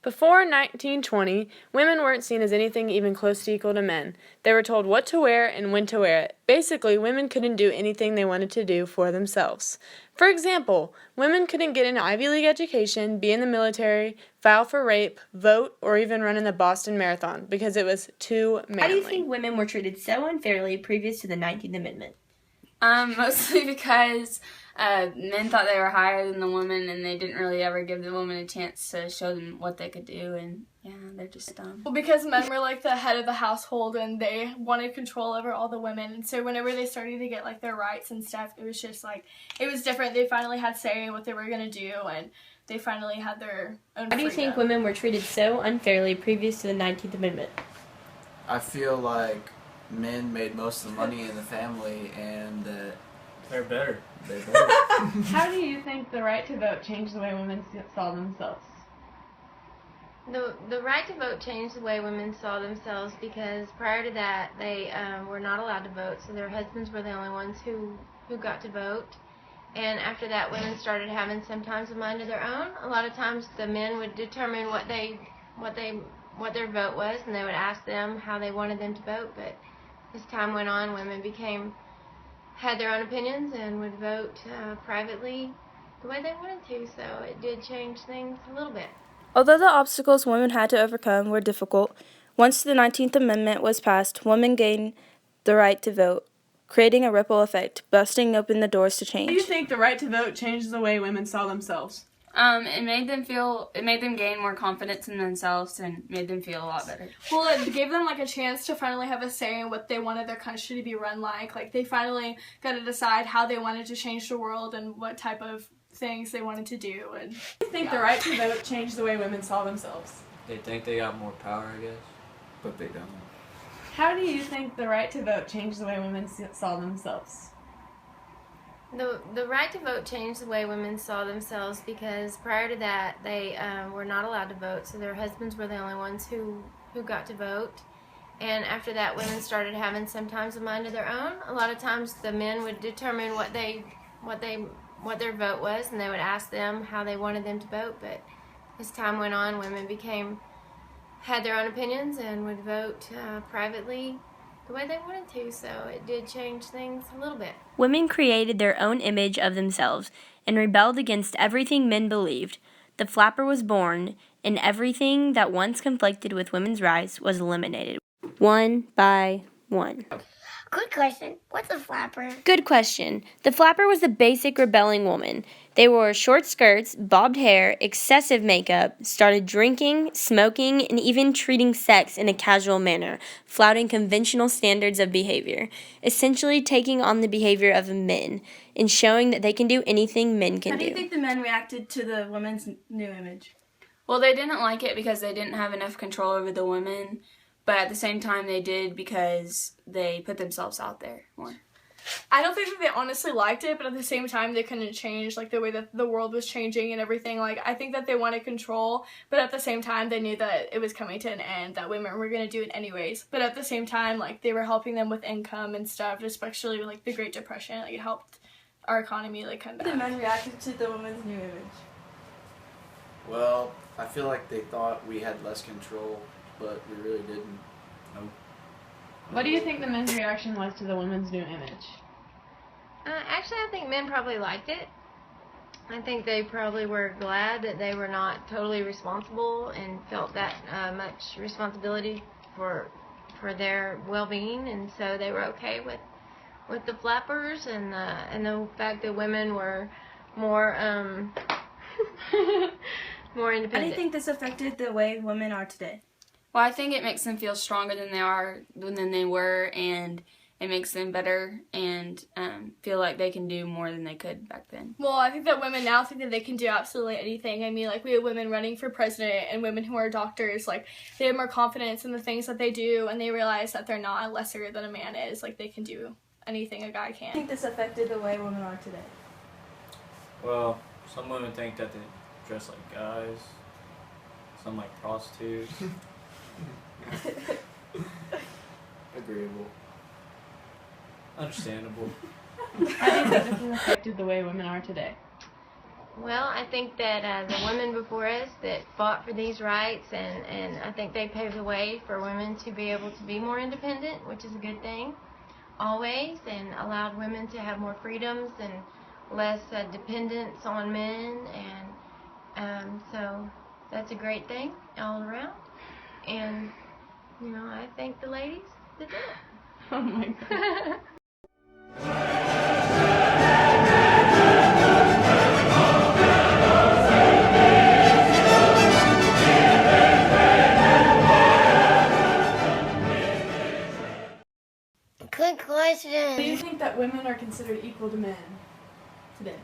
Before 1920, women weren't seen as anything even close to equal to men. They were told what to wear and when to wear it. Basically, women couldn't do anything they wanted to do for themselves. For example, women couldn't get an Ivy League education, be in the military, file for rape, vote, or even run in the Boston Marathon because it was too manly. How do you think women were treated so unfairly previous to the 19th Amendment? Mostly because men thought they were higher than the women, and they didn't really ever give the woman a chance to show them what they could do, and yeah, they're just dumb. Well, because men were like the head of the household, and they wanted control over all the women, and so whenever they started to get like their rights and stuff, it was just like, it was different. They finally had say in what they were going to do, and they finally had their own freedom. How do you think women were treated so unfairly previous to the 19th Amendment? I feel like men made most of the money in the family, and that they're better. How do you think the right to vote changed the way women saw themselves? The right to vote changed the way women saw themselves because prior to that they were not allowed to vote, so their husbands were the only ones who got to vote. And after that, women started having sometimes a mind of their own. A lot of times the men would determine what their vote was, and they would ask them how they wanted them to vote. But as time went on, women had their own opinions and would vote privately the way they wanted to, so it did change things a little bit. Although the obstacles women had to overcome were difficult, once the 19th Amendment was passed, women gained the right to vote, creating a ripple effect, busting open the doors to change. How do you think the right to vote changed the way women saw themselves? It made them gain more confidence in themselves and made them feel a lot better. Well, it gave them like a chance to finally have a say in what they wanted their country to be run like. Like they finally got to decide how they wanted to change the world and what type of things they wanted to do. And Do you think the right to vote changed the way women saw themselves? They think they got more power, I guess. but they don't. How do you think the right to vote changed the way women saw themselves? The right to vote changed the way women saw themselves because prior to that they were not allowed to vote, so their husbands were the only ones who got to vote. And after that, women started having sometimes a mind of their own. A lot of times the men would determine what their vote was, and they would ask them how they wanted them to vote. But as time went on, women had their own opinions and would vote privately the way they wanted to, so it did change things a little bit. Women created their own image of themselves and rebelled against everything men believed. The flapper was born, and everything that once conflicted with women's rights was eliminated, one by one. Good question. What's a flapper? Good question. The flapper was the basic rebelling woman. They wore short skirts, bobbed hair, excessive makeup, started drinking, smoking, and even treating sex in a casual manner, flouting conventional standards of behavior, essentially taking on the behavior of men and showing that they can do anything men can do. How do you think the men reacted to the women's new image? Well, they didn't like it because they didn't have enough control over the women, but at the same time they did because they put themselves out there more. I don't think that they honestly liked it, but at the same time they couldn't change like the way that the world was changing and everything. Like I think that they wanted control, but at the same time they knew that it was coming to an end, that women were going to do it anyways. But at the same time, like they were helping them with income and stuff, especially with like the Great Depression. Like it helped our economy like come back. How did the men reacted to the women's new image? Well, I feel like they thought we had less control, but we really didn't. What do you think the men's reaction was to the women's new image? Actually, I think men probably liked it. I think they probably were glad that they were not totally responsible and felt that much responsibility for their well-being, and so they were okay with the flappers and the fact that women were more more independent. How do you think this affected the way women are today? Well, I think it makes them feel stronger than they were, and it makes them better and feel like they can do more than they could back then. Well, I think that women now think that they can do absolutely anything. I mean, like, we have women running for president and women who are doctors. Like, they have more confidence in the things that they do, and they realize that they're not lesser than a man is. Like, they can do anything a guy can. How do you think this affected the way women are today? Well, some women think that they dress like guys, some like prostitutes. Agreeable. Understandable. How do you think this has affected the way women are today? Well, I think that the women before us that fought for these rights, and I think they paved the way for women to be able to be more independent, which is a good thing, always, and allowed women to have more freedoms and less dependence on men, and so that's a great thing all around. And, I thank the ladies that did it. Oh my god. Good question. Do you think that women are considered equal to men today?